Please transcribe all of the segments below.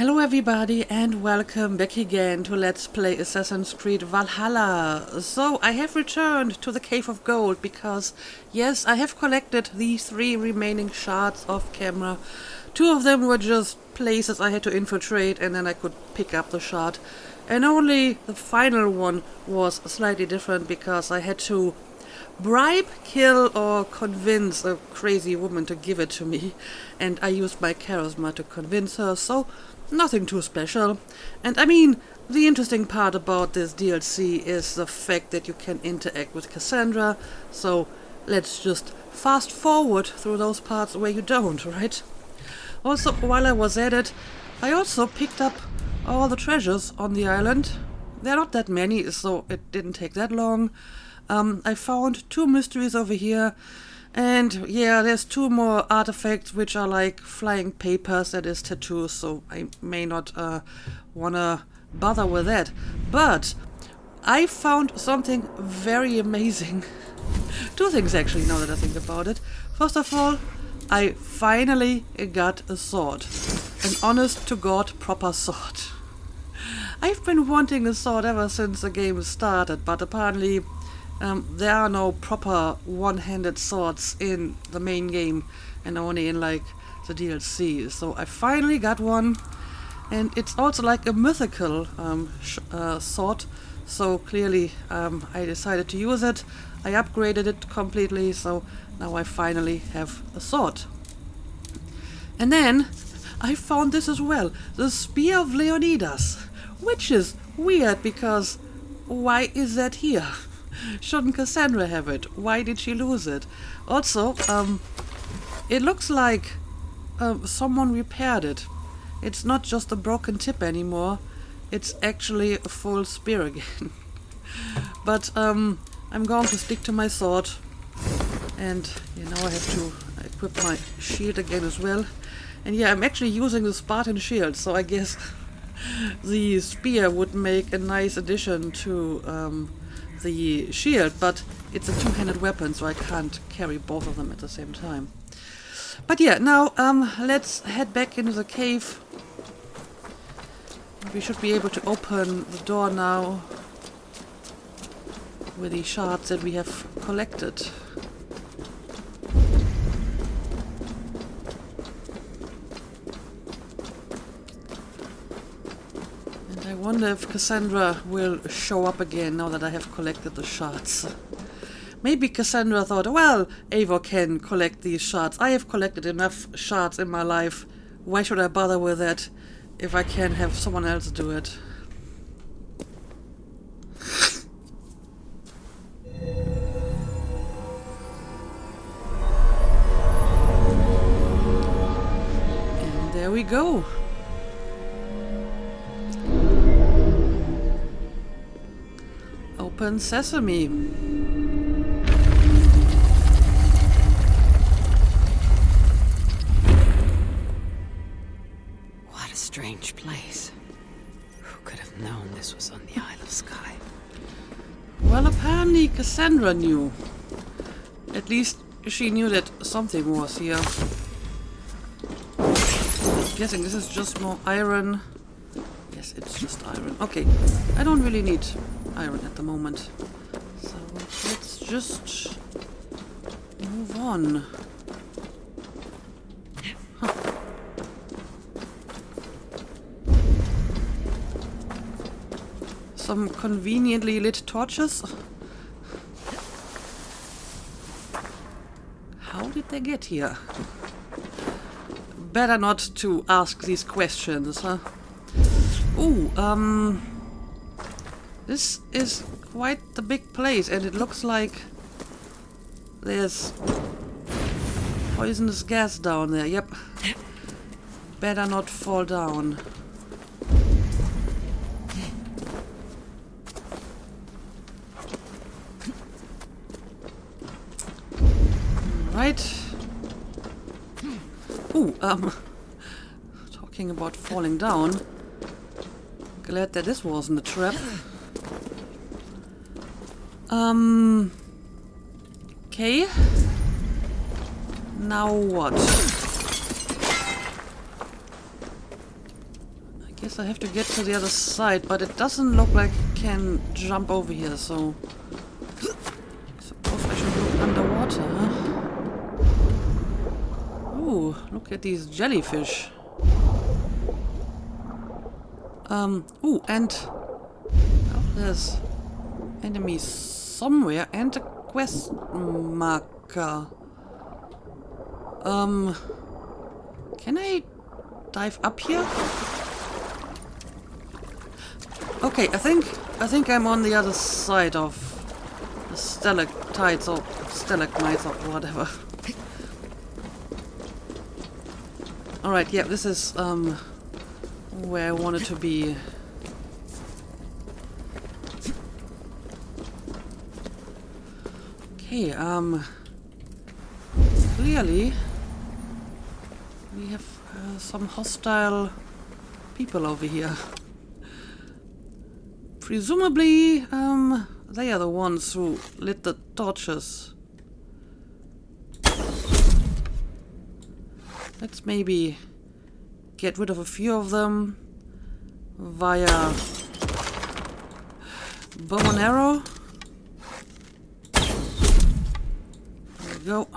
Hello everybody and welcome back again to Let's Play Assassin's Creed Valhalla. So I have returned to the Cave of Gold because, yes, I have collected these 3 remaining shards off camera. 2 of them were just places I had to infiltrate and then I could pick up the shard. And only the final one was slightly different because I had to bribe, kill or convince a crazy woman to give it to me. And I used my charisma to convince her, so nothing too special. And I mean, the interesting part about this DLC is the fact that you can interact with Cassandra, so let's just fast forward through those parts where you don't, right? Also, while I was at it, I also picked up all the treasures on the island. There are not that many, so it didn't take that long. I found 2 mysteries over here. And yeah, there's 2 more artifacts which are like flying papers, that is tattoos, so I may not wanna bother with that. But I found something very amazing. 2 things actually, now that I think about it. First of all, I finally got a sword. An honest to God proper sword. I've been wanting a sword ever since the game started, but apparently there are no proper one-handed swords in the main game and only in like the DLC. So I finally got one, and it's also like a mythical sword. So clearly I decided to use it. I upgraded it completely, so now I finally have a sword. And then I found this as well, the Spear of Leonidas, which is weird because why is that here? Shouldn't Cassandra have it? Why did she lose it? Also, it looks like someone repaired it. It's not just a broken tip anymore. It's actually a full spear again. But I'm going to stick to my sword. And you know, I have to equip my shield again as well. And yeah, I'm actually using the Spartan shield, so I guess the spear would make a nice addition to the shield, but it's a 2-handed weapon, so I can't carry both of them at the same time. But yeah, now let's head back into the cave. We should be able to open the door now with the shards that we have collected. I wonder if Cassandra will show up again now that I have collected the shards. Maybe Cassandra thought, well, Eivor can collect these shards. I have collected enough shards in my life. Why should I bother with that if I can have someone else do it? And there we go. Open sesame. What a strange place. Who could have known this was on the Isle of Skye? Well, apparently Cassandra knew. At least she knew that something was here. I'm guessing this is just more iron. Yes, it's just iron. Okay, I don't really need iron at the moment. So let's just move on. Huh. Some conveniently lit torches. How did they get here? Better not to ask these questions, huh? Ooh, this is quite the big place, and it looks like there's poisonous gas down there. Yep. Better not fall down. Right. Ooh, talking about falling down. Glad that this wasn't a trap. Okay. Now what? Guess I have to get to the other side, but it doesn't look like I can jump over here, so I suppose I should look underwater, huh? Ooh, look at these jellyfish. Ooh, and oh, there's enemies somewhere and a quest marker. Can I dive up here? Okay, I think I'm on the other side of the stalactites or stalagmites or whatever. Alright, yeah, this is where I wanted to be. Okay, clearly we have some hostile people over here. Presumably, they are the ones who lit the torches. Let's maybe get rid of a few of them via bow and arrow. There we go.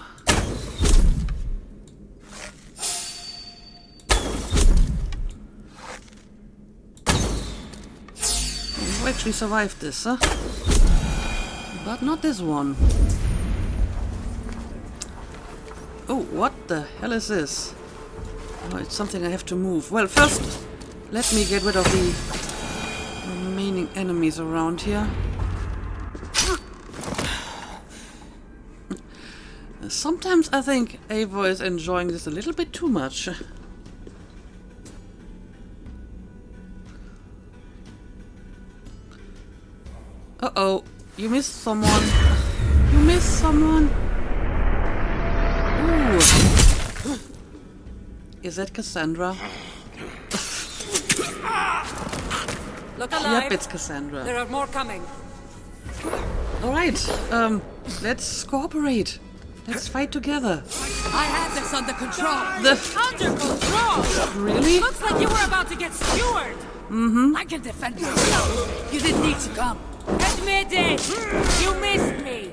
You actually survived this, huh? But not this one. Oh, what the hell is this? Oh, it's something I have to move. Well, first, let me get rid of the remaining enemies around here. Sometimes I think Ava is enjoying this a little bit too much. Uh-oh, you missed someone. You missed someone. Ooh. Is that Cassandra? Look alive. Yep, it's Cassandra. There are more coming. Alright, let's cooperate. Let's fight together. I have this under control. Under control? Really? Looks like you were about to get skewered. Mm-hmm. I can defend myself. You didn't need to come. Admit it. You missed me.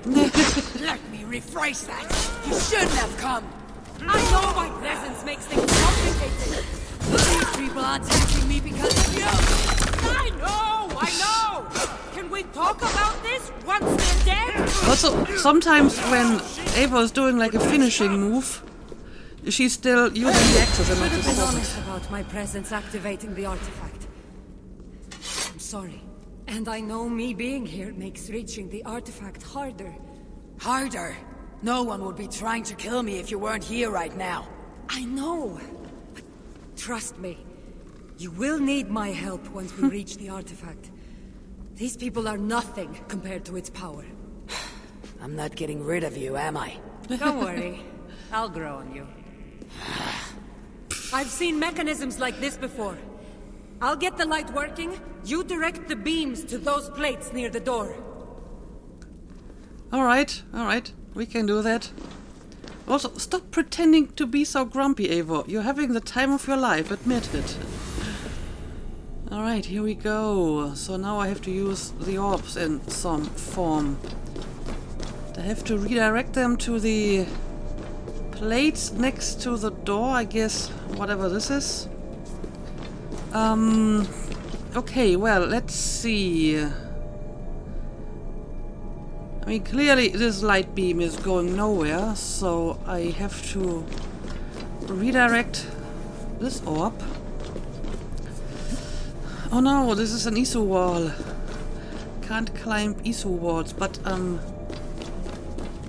Let me rephrase that. You shouldn't have come. I know my presence makes things complicated. These people aren't attacking me because of you. I know. Can we talk about this once they're dead? Also, sometimes when Ava is doing like a finishing move, she's still using the axes and not the Should have been sword. honest about my presence activating the artifact. I'm sorry. And I know me being here makes reaching the artifact harder. Harder? No one would be trying to kill me if you weren't here right now. I know. But trust me. You will need my help once we reach the artifact. These people are nothing compared to its power. I'm not getting rid of you, am I? Don't worry. I'll grow on you. I've seen mechanisms like this before. I'll get the light working. You direct the beams to those plates near the door. Alright. We can do that. Also, stop pretending to be so grumpy, Eivor. You're having the time of your life, admit it. Alright, here we go. So now I have to use the orbs in some form. I have to redirect them to the plates next to the door, I guess, whatever this is. Okay, well, let's see. I mean, clearly this light beam is going nowhere, so I have to redirect this orb. Oh no, this is an Isu wall. Can't climb Isu walls, but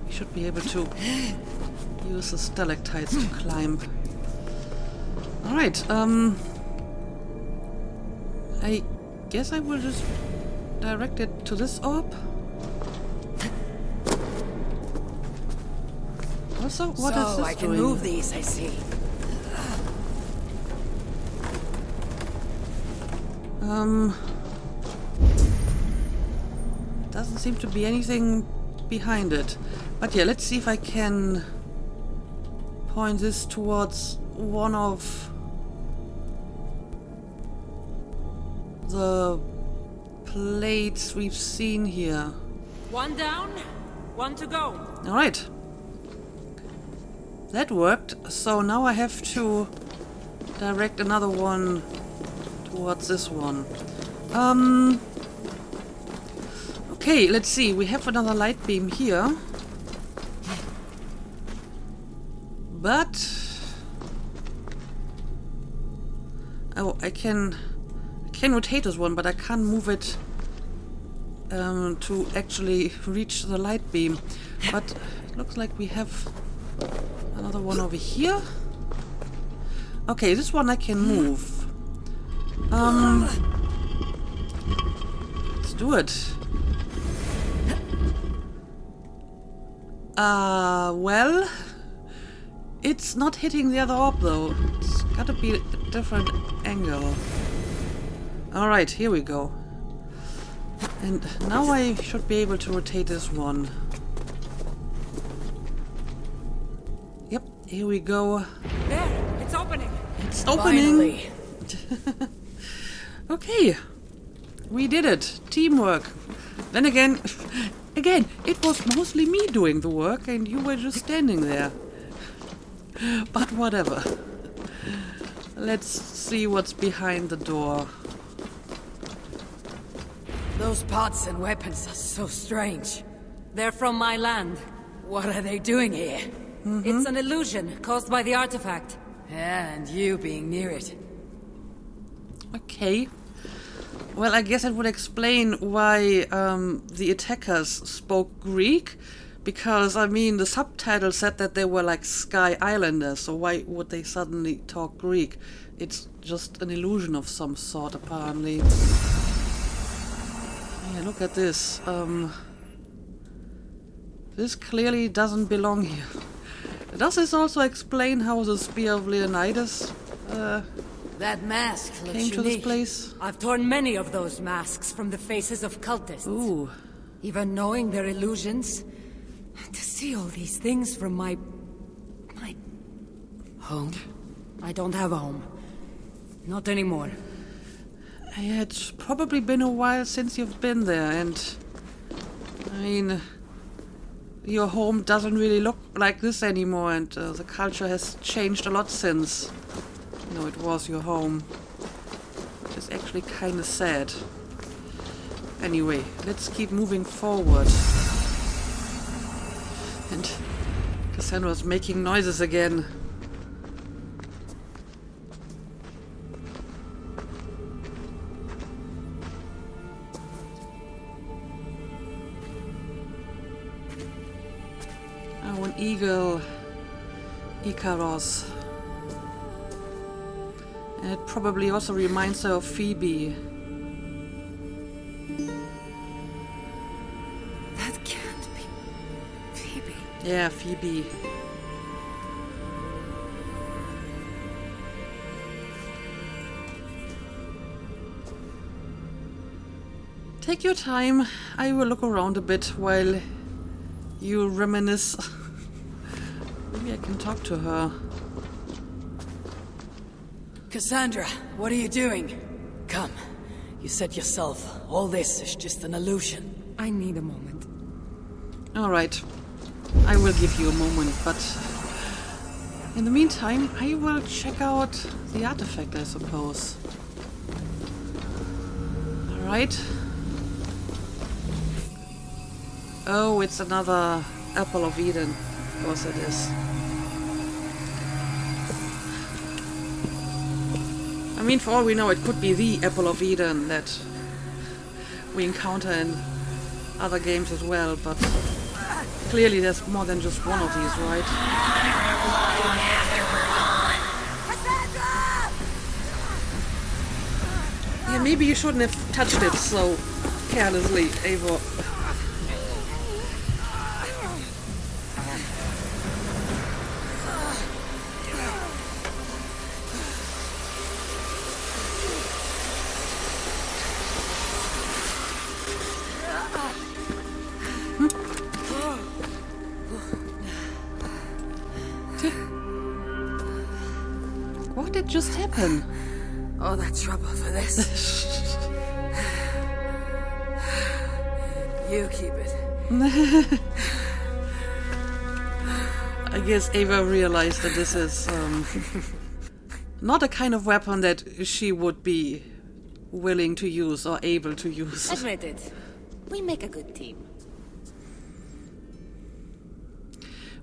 we should be able to use the stalactites to climb. Alright, I guess I will just direct it to this orb. Also, what is this I can doing? move these, I see. Doesn't seem to be anything behind it. But yeah, let's see if I can point this towards one of the plates we've seen here. One down, one to go. Alright. That worked. So now I have to direct another one towards this one. Okay, let's see. We have another light beam here. But... oh, I can rotate this one, but I can't move it to actually reach the light beam. But it looks like we have another one over here. Okay, this one I can move. Let's do it. Well, it's not hitting the other orb though. It's gotta be a different angle. Alright, here we go. And now I should be able to rotate this one. Yep, here we go. There, it's opening. It's opening! Finally. Okay, we did it. Teamwork. Then again, it was mostly me doing the work and you were just standing there. But whatever. Let's see what's behind the door. Those pots and weapons are so strange. They're from my land. What are they doing here? It's an illusion caused by the artifact. And you being near it. Okay. Well, I guess it would explain why the attackers spoke Greek. Because, I mean, the subtitle said that they were like Sky Islanders, so why would they suddenly talk Greek? It's just an illusion of some sort, apparently. Yeah, look at this. This clearly doesn't belong here. Does this also explain how the Spear of Leonidas That mask looks came to this unique. place? I've torn many of those masks from the faces of cultists. Ooh. Even knowing they're illusions, to see all these things from my Home? I don't have a home. Not anymore. Yeah, it's probably been a while since you've been there, and I mean, your home doesn't really look like this anymore, and the culture has changed a lot since, you know, it was your home. Which is actually kind of sad. Anyway, let's keep moving forward. And Cassandra's making noises again. Oh, an eagle. Icaros. And it probably also reminds her of Phoebe. That can't be Phoebe. Yeah, Phoebe. Take your time. I will look around a bit while you reminisce. Maybe I can talk to her. Cassandra, what are you doing? Come. You said yourself, all this is just an illusion. I need a moment. Alright. I will give you a moment, but in the meantime, I will check out the artifact, I suppose. Alright. Oh, it's another Apple of Eden. Of course it is. I mean, for all we know, it could be the Apple of Eden that we encounter in other games as well, but clearly there's more than just one of these, right? Yeah, maybe you shouldn't have touched it so carelessly, Eivor. What did just happen? All that trouble for this. You keep it. I guess Ava realized that this is not a kind of weapon that she would be willing to use or able to use. Admit it. We make a good team.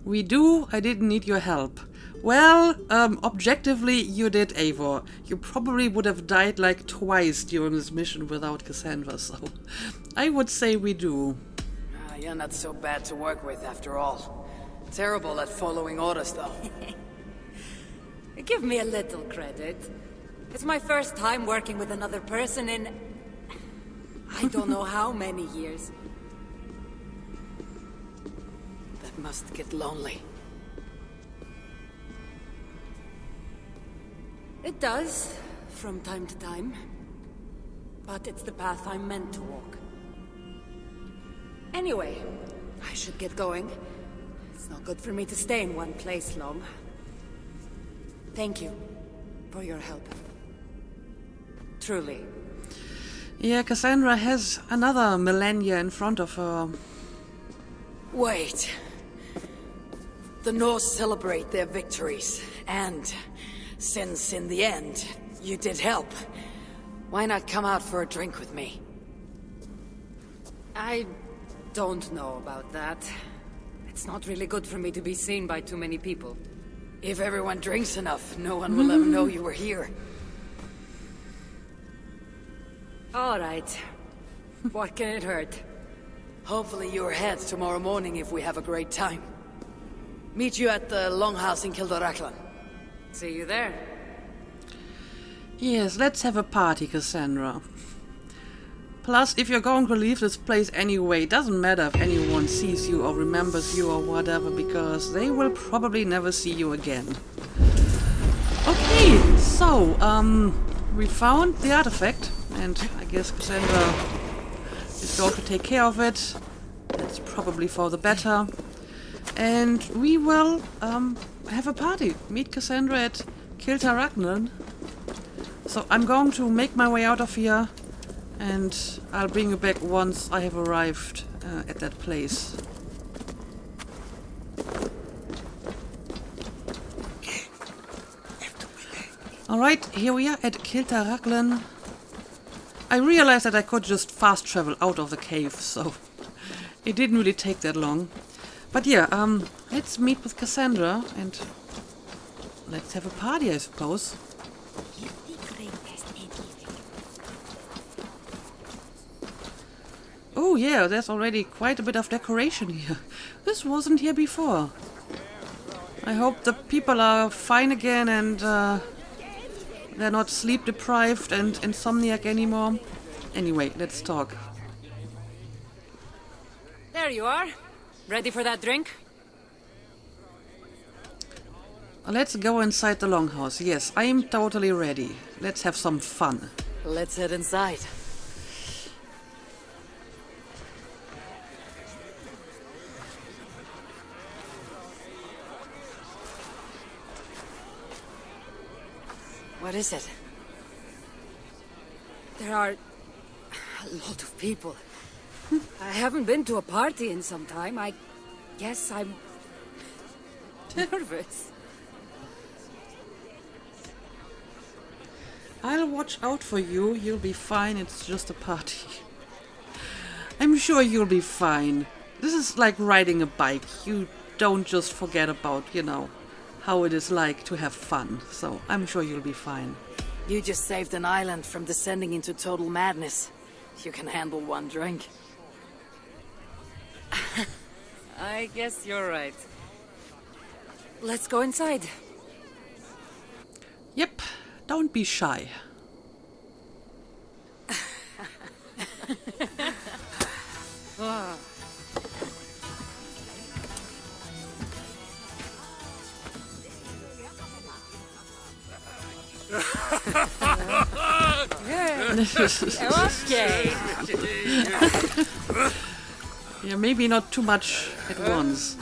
We do. I didn't need your help. Well, objectively, you did, Eivor. You probably would have died like twice during this mission without Cassandra, so I would say we do. You're not so bad to work with after all. Terrible at following orders, though. Give me a little credit. It's my first time working with another person in... I don't know how many years. That must get lonely. It does, from time to time. But it's the path I'm meant to walk. Anyway, I should get going. It's not good for me to stay in one place long. Thank you for your help. Truly. Yeah, Cassandra has another millennia in front of her. Wait. The Norse celebrate their victories, and since in the end you did help, why not come out for a drink with me? I don't know about that. It's not really good for me to be seen by too many people. If everyone drinks enough, no one will ever know you were here. All right. What can it hurt? Hopefully you're ahead tomorrow morning if we have a great time. Meet you at the Longhouse in Kildoraklan. See you there. Yes, let's have a party, Cassandra. Plus, if you're going to leave this place anyway, it doesn't matter if anyone sees you or remembers you or whatever, because they will probably never see you again. Okay, so, we found the artifact, and I guess Cassandra is going to take care of it. That's probably for the better. And we will have a party. Meet Cassandra at Kiltaragnan. So I'm going to make my way out of here, and I'll bring you back once I have arrived at that place. Alright, here we are at Kiltaragnan. I realized that I could just fast travel out of the cave, so it didn't really take that long. But yeah, let's meet with Cassandra and let's have a party, I suppose. Oh yeah, there's already quite a bit of decoration here. This wasn't here before. I hope the people are fine again and they're not sleep deprived and insomniac anymore. Anyway, let's talk. There you are. Ready for that drink? Let's go inside the longhouse. Yes, I am totally ready. Let's have some fun. Let's head inside. What is it? There are a lot of people. I haven't been to a party in some time. I guess I'm nervous. I'll watch out for you. You'll be fine. It's just a party. I'm sure you'll be fine. This is like riding a bike. You don't just forget about, how it is like to have fun. So I'm sure you'll be fine. You just saved an island from descending into total madness. You can handle one drink. I guess you're right. Let's go inside. Yep, don't be shy. Okay. Yeah, maybe not too much at once.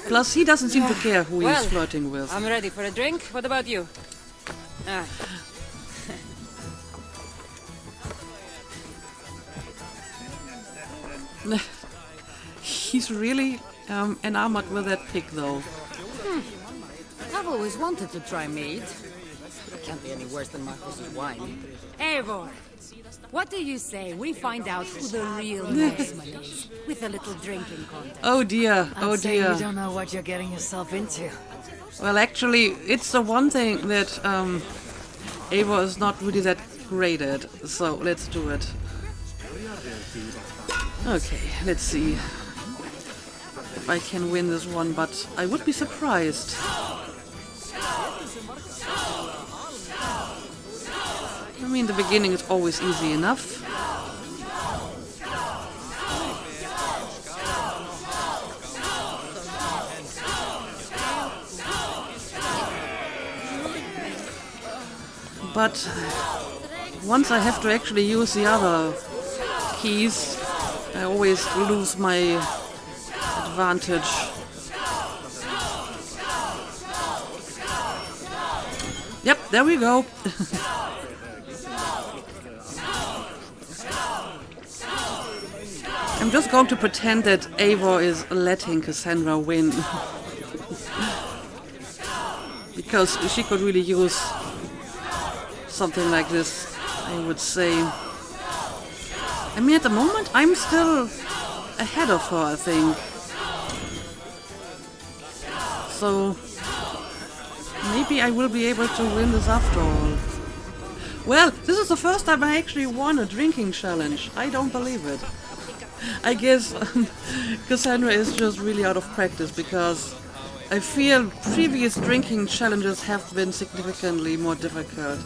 Plus, he doesn't seem to care who Well, he's flirting with. I'm ready for a drink. What about you? Ah. he's really enamored with that pig, though. I've always wanted to try mead. It can't be any worse than Marcos's wine. Eivor, what do you say we find out who the real Norseman is with a little drinking contest? Oh dear, oh I'd say dear. you don't know what you're getting yourself into. Well, actually, it's the one thing that Eivor is not really that great at, so let's do it. Okay, let's see if I can win this one, but I would be surprised. I mean, the beginning is always easy enough. But once I have to actually use the other keys, I always lose my advantage. Yep, there we go. I'm just going to pretend that Eivor is letting Cassandra win. Because she could really use something like this, I would say. I mean, at the moment, I'm still ahead of her, I think. So, maybe I will be able to win this after all. Well, this is the first time I actually won a drinking challenge. I don't believe it. I guess Cassandra is just really out of practice, because I feel previous drinking challenges have been significantly more difficult.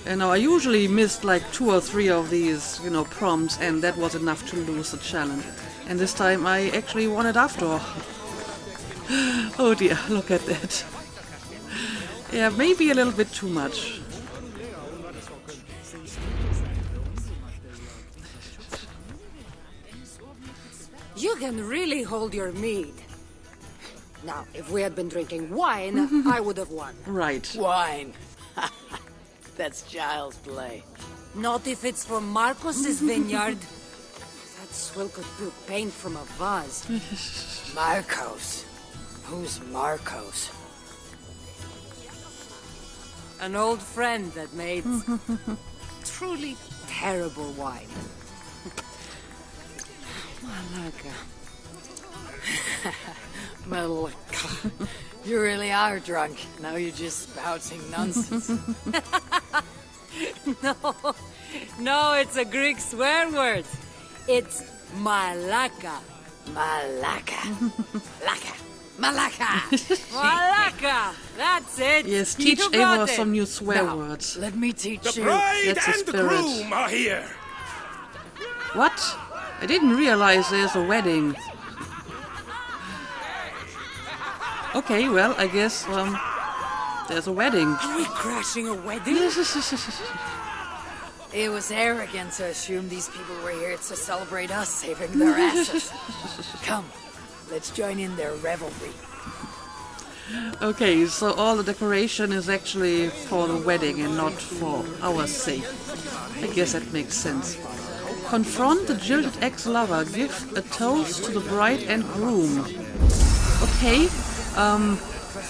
You know, I usually missed like 2 or 3 of these, prompts, and that was enough to lose the challenge. And this time I actually won it after all. Oh dear, look at that. Yeah, maybe a little bit too much. You can really hold your mead. Now, if we had been drinking wine, I would have won. Right. Wine. That's child's play. Not if it's from Marcos's vineyard. That swill could brew paint from a vase. Marcos. Who's Marcos? An old friend that made truly terrible wine. Malaka. Malaka. You really are drunk. Now you're just spouting nonsense. No, it's a Greek swear word. It's malaka. Malaka. Laka. Malaka. Malaka! That's it! Yes, teach You got Eivor it. some new swear Now, words. let me teach The you. bride That's the and the spirit. groom are here. What? I didn't realize there's a wedding. Okay, well, I guess, there's a wedding. Are we crashing a wedding? It was arrogant to assume these people were here to celebrate us saving their asses. Come, let's join in their revelry. Okay, so all the decoration is actually for the wedding and not for our sake. I guess that makes sense. Confront the jilted ex-lover. Give a toast to the bride and groom. Okay,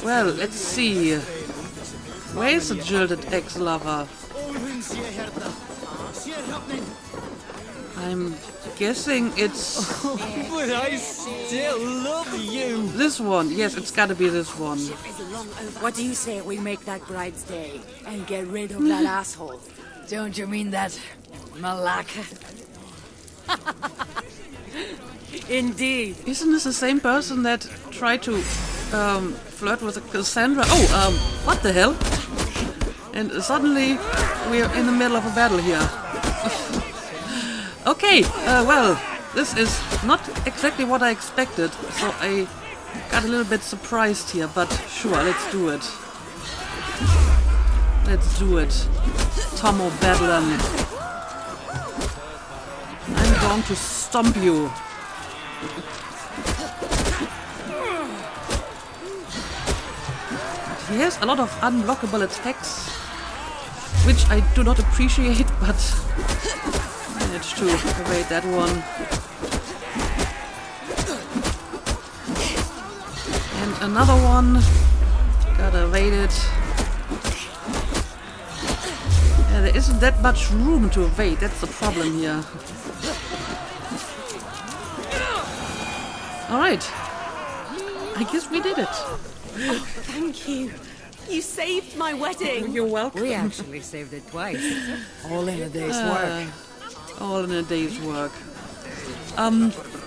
well, let's see. Where's the jilted ex-lover? I'm guessing it's But I still love you. this one. Yes, it's gotta be this one. What do you say we make that bride's day and get rid of that asshole? Don't you mean that Malaka? Indeed. Isn't this the same person that tried to flirt with Cassandra? Oh, what the hell? And suddenly we're in the middle of a battle here. Okay, well, this is not exactly what I expected, so I got a little bit surprised here, but sure, let's do it. Let's do it. Tomo Bedlam. I'm going to stomp you. He has a lot of unblockable attacks, which I do not appreciate, but managed to evade that one. another one. Gotta evade it. Yeah, there isn't that much room to evade. That's the problem here. Alright. I guess we did it. Thank you. You saved my wedding. You're welcome. We actually saved it twice. All in a day's work. All in a day's work.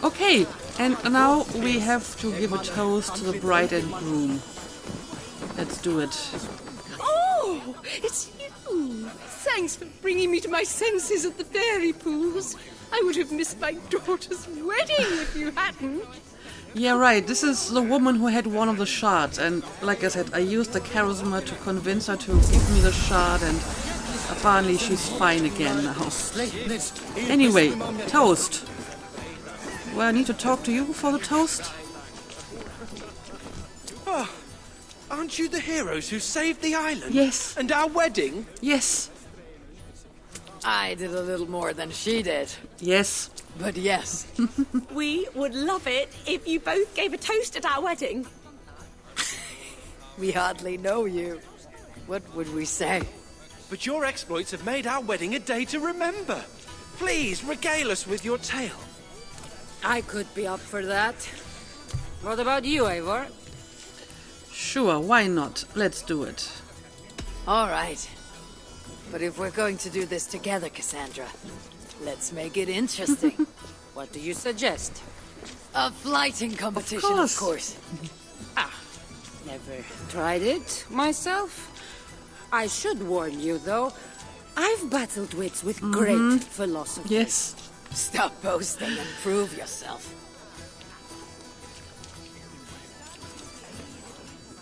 Okay. And now we have to give a toast to the bride and groom. Let's do it. Oh, it's you. Thanks for bringing me to my senses at the fairy pools. I would have missed my daughter's wedding if you hadn't. Yeah, right. This is the woman who had one of the shards. And like I said, I used the charisma to convince her to give me the shard. And apparently she's fine again now. Anyway, toast. Well, I need to talk to you for the toast. Oh, aren't you the heroes who saved the island? Yes. And our wedding? Yes. I did a little more than she did. Yes. But yes. We would love it if you both gave a toast at our wedding. We hardly know you. What would we say? But your exploits have made our wedding a day to remember. Please, regale us with your tale. I could be up for that. What about you, Eivor? Sure, why not? Let's do it. All right. But if we're going to do this together, Cassandra, let's make it interesting. What do you suggest? A flighting competition, of course. Never tried it myself. I should warn you, though. I've battled wits with great philosophy. Yes. Stop boasting and prove yourself.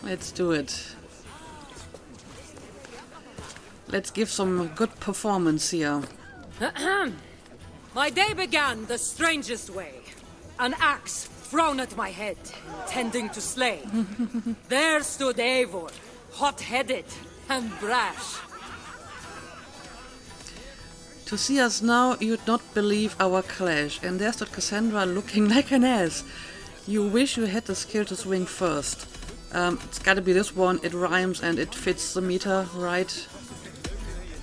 Let's do it. Let's give some good performance here. My day began the strangest way. An axe thrown at my head, intending to slay. There stood Eivor, hot-headed and brash. To see us now, you'd not believe our clash. And there stood Cassandra looking like an ass. You wish you had the skill to swing first. It's gotta be this one. It rhymes and it fits the meter, right?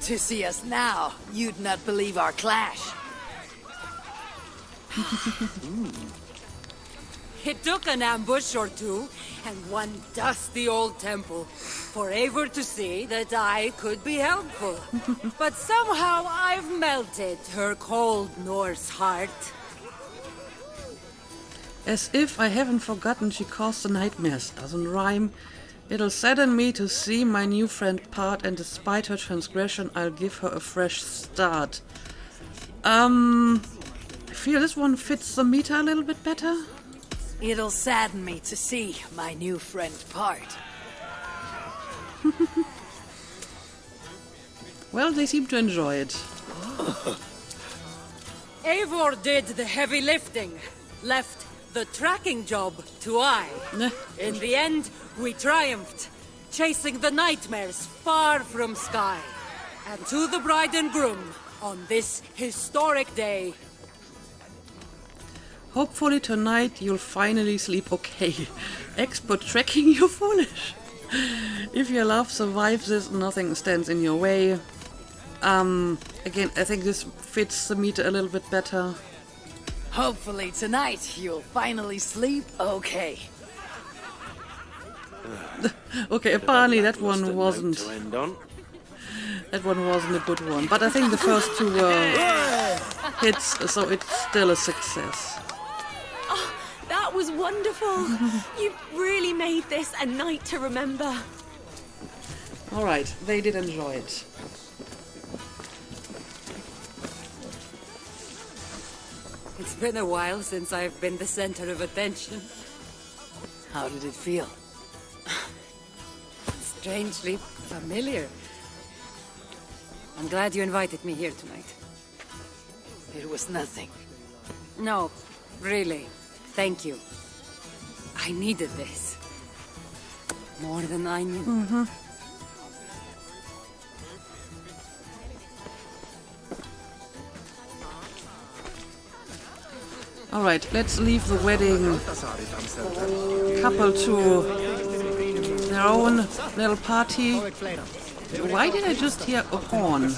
To see us now, you'd not believe our clash. It took an ambush or two, and one dusty old temple, for Eivor to see that I could be helpful. But somehow I've melted her cold Norse heart. As if I haven't forgotten she caused the nightmares. Doesn't rhyme. It'll sadden me to see my new friend part, and despite her transgression, I'll give her a fresh start. I feel this one fits the meter a little bit better. It'll sadden me to see my new friend part. Well, they seem to enjoy it. Eivor did the heavy lifting, left the tracking job to I. In the end, we triumphed, chasing the nightmares far from Sky. And to the bride and groom, on this historic day, Hopefully tonight you'll finally sleep okay. Expert tracking, you foolish. If your love survives this, nothing stands in your way. Again, I think this fits the meter a little bit better. Hopefully tonight you'll finally sleep okay. Okay, apparently that one wasn't. That one wasn't a good one. But I think the first two were hits, so it's still a success. Oh, that was wonderful. You really made this a night to remember. Alright, they did enjoy it. it's been a while since I've been the center of attention. How did it feel? Strangely familiar. I'm glad you invited me here tonight. It was nothing. No, really. Thank you. I needed this. More than I knew. Alright, let's leave the wedding couple to their own little party. Why did I just hear a horn?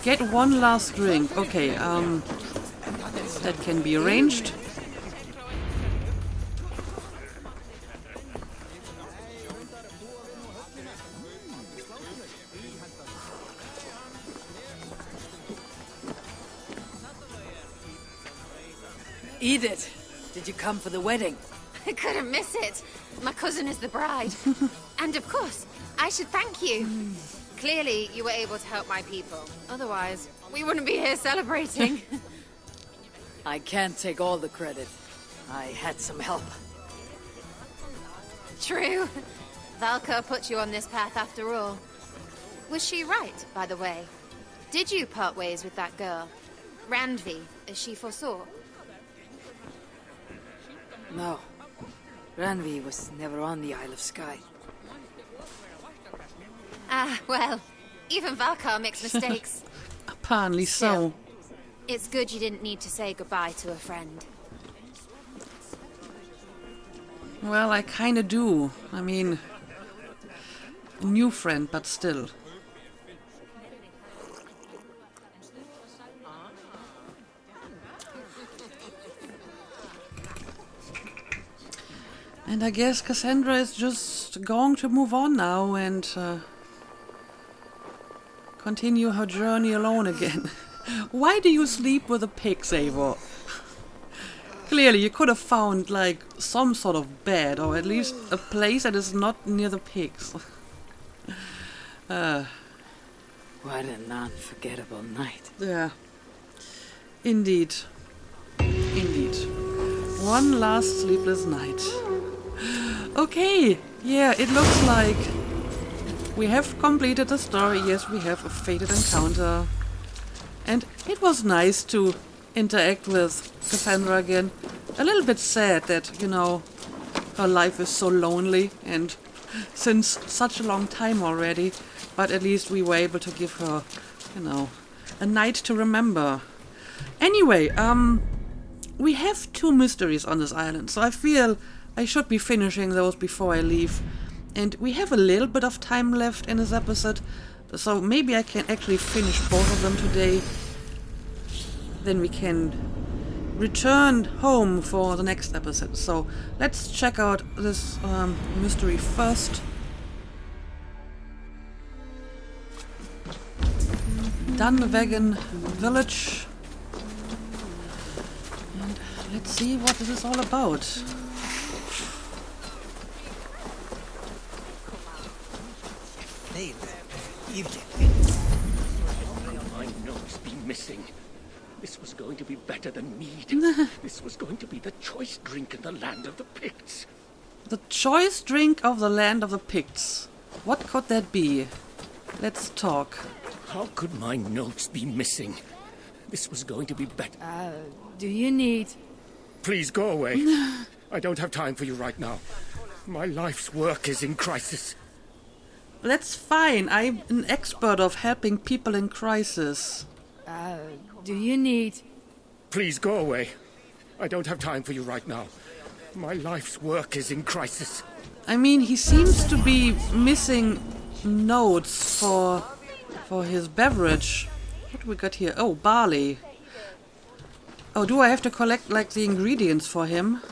Get one last drink. Okay, that can be arranged. Edith, did you come for the wedding? I couldn't miss it. My cousin is the bride. And of course, I should thank you. Clearly, you were able to help my people. Otherwise, we wouldn't be here celebrating. I can't take all the credit. I had some help. True. Valka put you on this path after all. Was she right, by the way? Did you part ways with that girl? Randvi, as she foresaw? No. Ranvi was never on the Isle of Skye. Ah, well, even Valka makes mistakes. Apparently so. It's good you didn't need to say goodbye to a friend. Well, I kinda do. I mean, a new friend, but still. And I guess Cassandra is just going to move on now and continue her journey alone again. Why do you sleep with a pig, Eivor? Clearly, you could have found, like, some sort of bed, or at least a place that is not near the pigs. What an unforgettable night. Yeah. Indeed. Indeed. One last sleepless night. Okay, yeah, it looks like we have completed the story. Yes, we have a fated encounter. And it was nice to interact with Cassandra again. A little bit sad that, you know, her life is so lonely and since such a long time already. But at least we were able to give her, you know, a night to remember. Anyway, we have 2 mysteries on this island, so I feel I should be finishing those before I leave. And we have a little bit of time left in this episode, so maybe I can actually finish both of them today. Then we can return home for the next episode. So let's check out this mystery first. Dunvegan Village. And let's see what this is all about. My nose be missing. This was going to be better than mead. This was going to be the choice drink in the land of the Picts. The choice drink of the land of the Picts. What could that be? Let's talk. How could my notes be missing? This was going to be better. Do you need... Please go away. I don't have time for you right now. My life's work is in crisis. That's fine. I'm an expert of helping people in crisis. Do you need... Please go away. I don't have time for you right now. My life's work is in crisis. I mean, he seems to be missing notes for his beverage. What do we got here? Oh, barley. Oh, do I have to collect, like, the ingredients for him?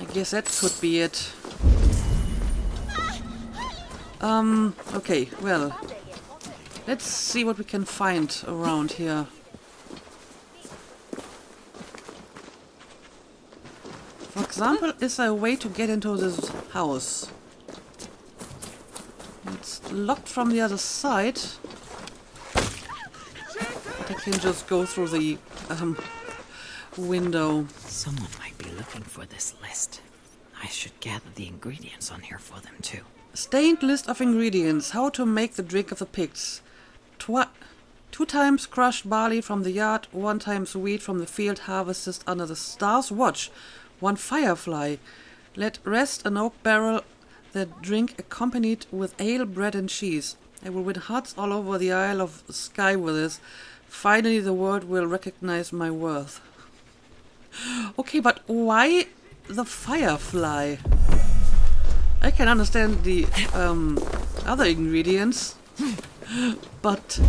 I guess that could be it. Okay, well, let's see what we can find around here. For example, is there a way to get into this house? It's locked from the other side. But I can just go through the window. Someone might be looking for this list. I should gather the ingredients on here for them too. Stained list of ingredients. How to make the drink of the Picts. 2 times crushed barley from the yard, 1 times wheat from the field harvested under the star's watch, 1 firefly. Let rest an oak barrel, the drink accompanied with ale, bread and cheese. I will win hearts all over the Isle of Skye with this. Finally the world will recognize my worth. Okay, but why the firefly? I can understand the other ingredients, but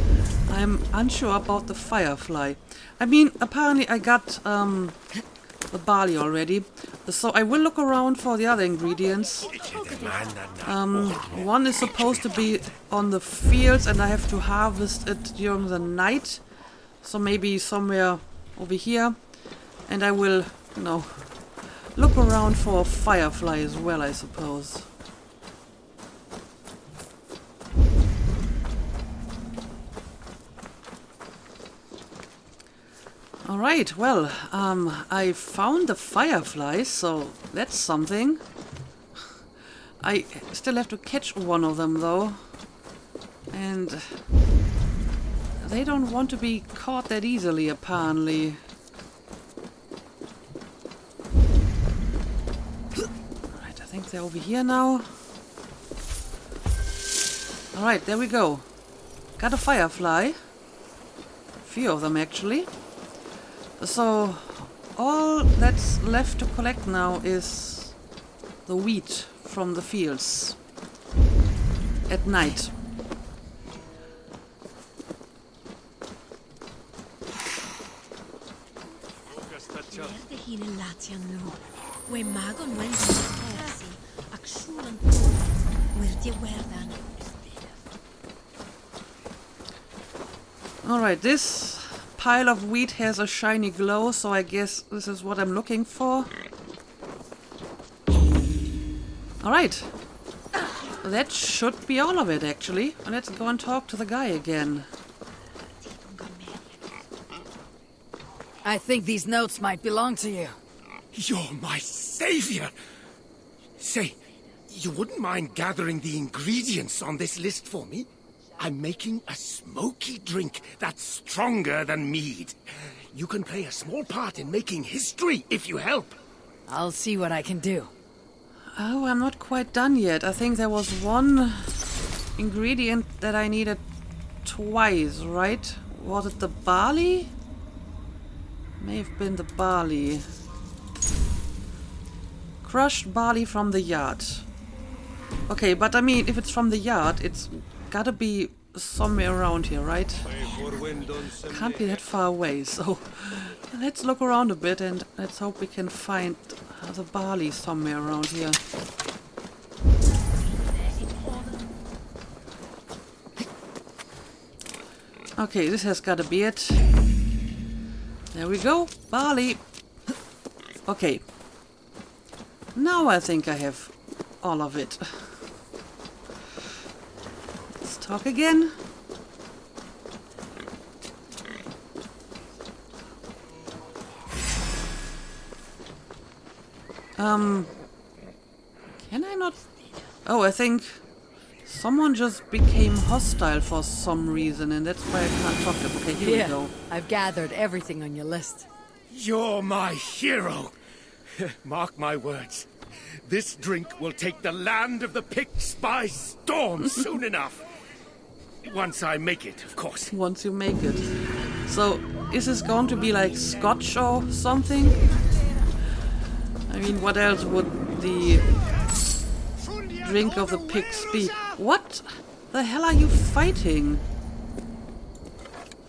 I'm unsure about the firefly. I mean, apparently I got the barley already, so I will look around for the other ingredients. One is supposed to be on the fields and I have to harvest it during the night, so maybe somewhere over here, and I will, you know, look around for a firefly as well, I suppose. Alright, well, I found the fireflies, so that's something. I still have to catch one of them, though. And they don't want to be caught that easily, apparently. Alright, I think they're over here now. Alright, there we go. Got a firefly. Few of them, actually. So, all that's left to collect now is the wheat from the fields at night. Alright, this pile of wheat has a shiny glow, so I guess this is what I'm looking for. Alright. That should be all of it, actually. Let's go and talk to the guy again. I think these notes might belong to you. You're my savior! Say, you wouldn't mind gathering the ingredients on this list for me? I'm making a smoky drink that's stronger than mead. You can play a small part in making history if you help. I'll see what I can do. Oh, I'm not quite done yet. I think there was one ingredient that I needed twice, right? Was it the barley? May have been the barley. Crushed barley from the yard. Okay, but I mean, if it's from the yard, it's gotta be somewhere around here, right? Can't be that far away, so let's look around a bit and let's hope we can find the barley somewhere around here. Okay, this has gotta be it. There we go, barley. Okay. Now I think I have all of it. Let's talk again. Can I not? Oh, I think someone just became hostile for some reason, and that's why I can't talk to them. Okay, here we go. I've gathered everything on your list. You're my hero. Mark my words. This drink will take the land of the Picts by storm soon enough. Once I make it, of course. Once you make it. So, is this going to be like scotch or something? I mean, what else would the drink of the Picts be? What the hell are you fighting?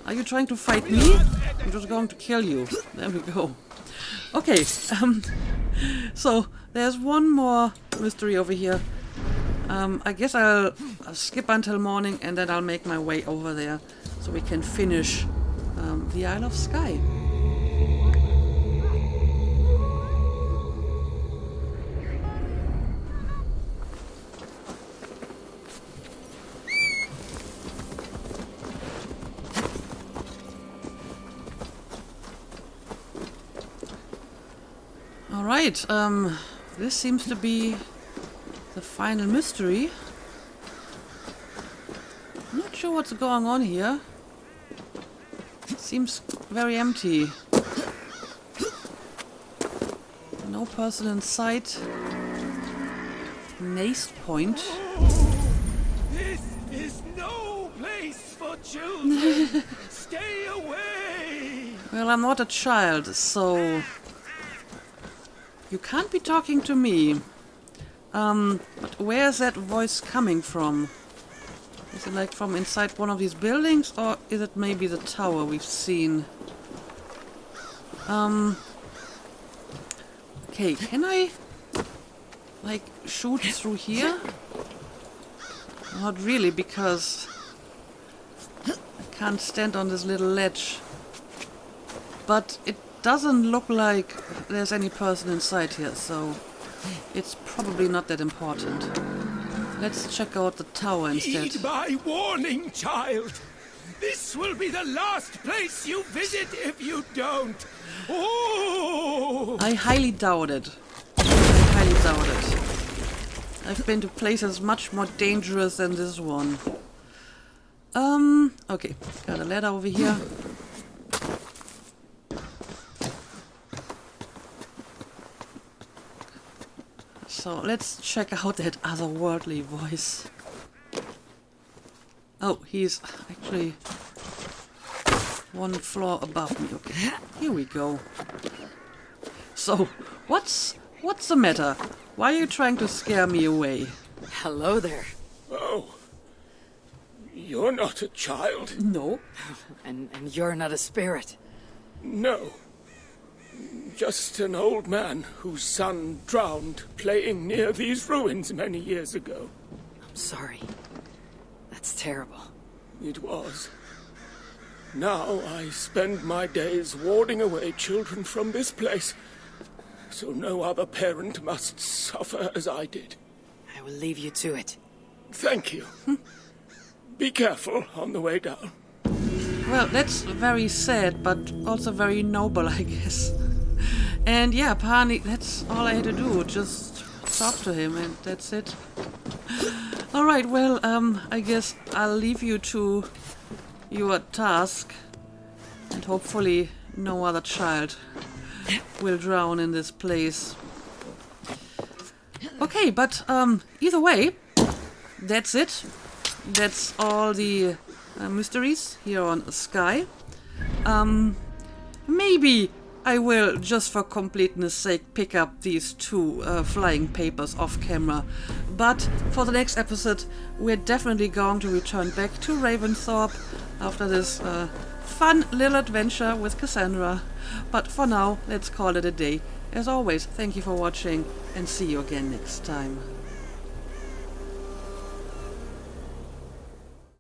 Are you trying to fight me? I'm just going to kill you. There we go. Okay, so there's one more mystery over here. I guess I'll skip until morning and then I'll make my way over there so we can finish the Isle of Skye. Alright, this seems to be the final mystery. I'm not sure what's going on here. It seems very empty. No person in sight. Nace Point. This is no place for children. Stay away Well, I'm not a child, so you can't be talking to me. But where's that voice coming from? Is it like from inside one of these buildings, or is it maybe the tower we've seen? Okay, can I like shoot through here? Not really, because I can't stand on this little ledge. But it doesn't look like there's any person inside here, so it's probably not that important. Let's check out the tower instead. Heed my warning, child. This will be the last place you visit if you don't. Oh! I highly doubt it. I highly doubt it. I've been to places much more dangerous than this one. Okay. Got a ladder over here. So let's check out that otherworldly voice. Oh, he's actually one floor above me. Okay, here we go. So, what's the matter? Why are you trying to scare me away? Hello there. Oh. You're not a child. No. And you're not a spirit. No. Just an old man whose son drowned playing near these ruins many years ago. I'm sorry. That's terrible. It was. Now I spend my days warding away children from this place, so no other parent must suffer as I did. I will leave you to it. Thank you. Be careful on the way down. Well, that's very sad, but also very noble, I guess. And yeah, apparently that's all I had to do, just talk to him, and that's it. Alright, well, I guess I'll leave you to your task, and hopefully no other child will drown in this place. Okay, but either way, that's it. That's all the mysteries here on Sky. Maybe I will, just for completeness sake, pick up these two flying papers off camera. But for the next episode, we're definitely going to return back to Ravensthorpe after this fun little adventure with Cassandra. But for now, let's call it a day. As always, thank you for watching, and see you again next time.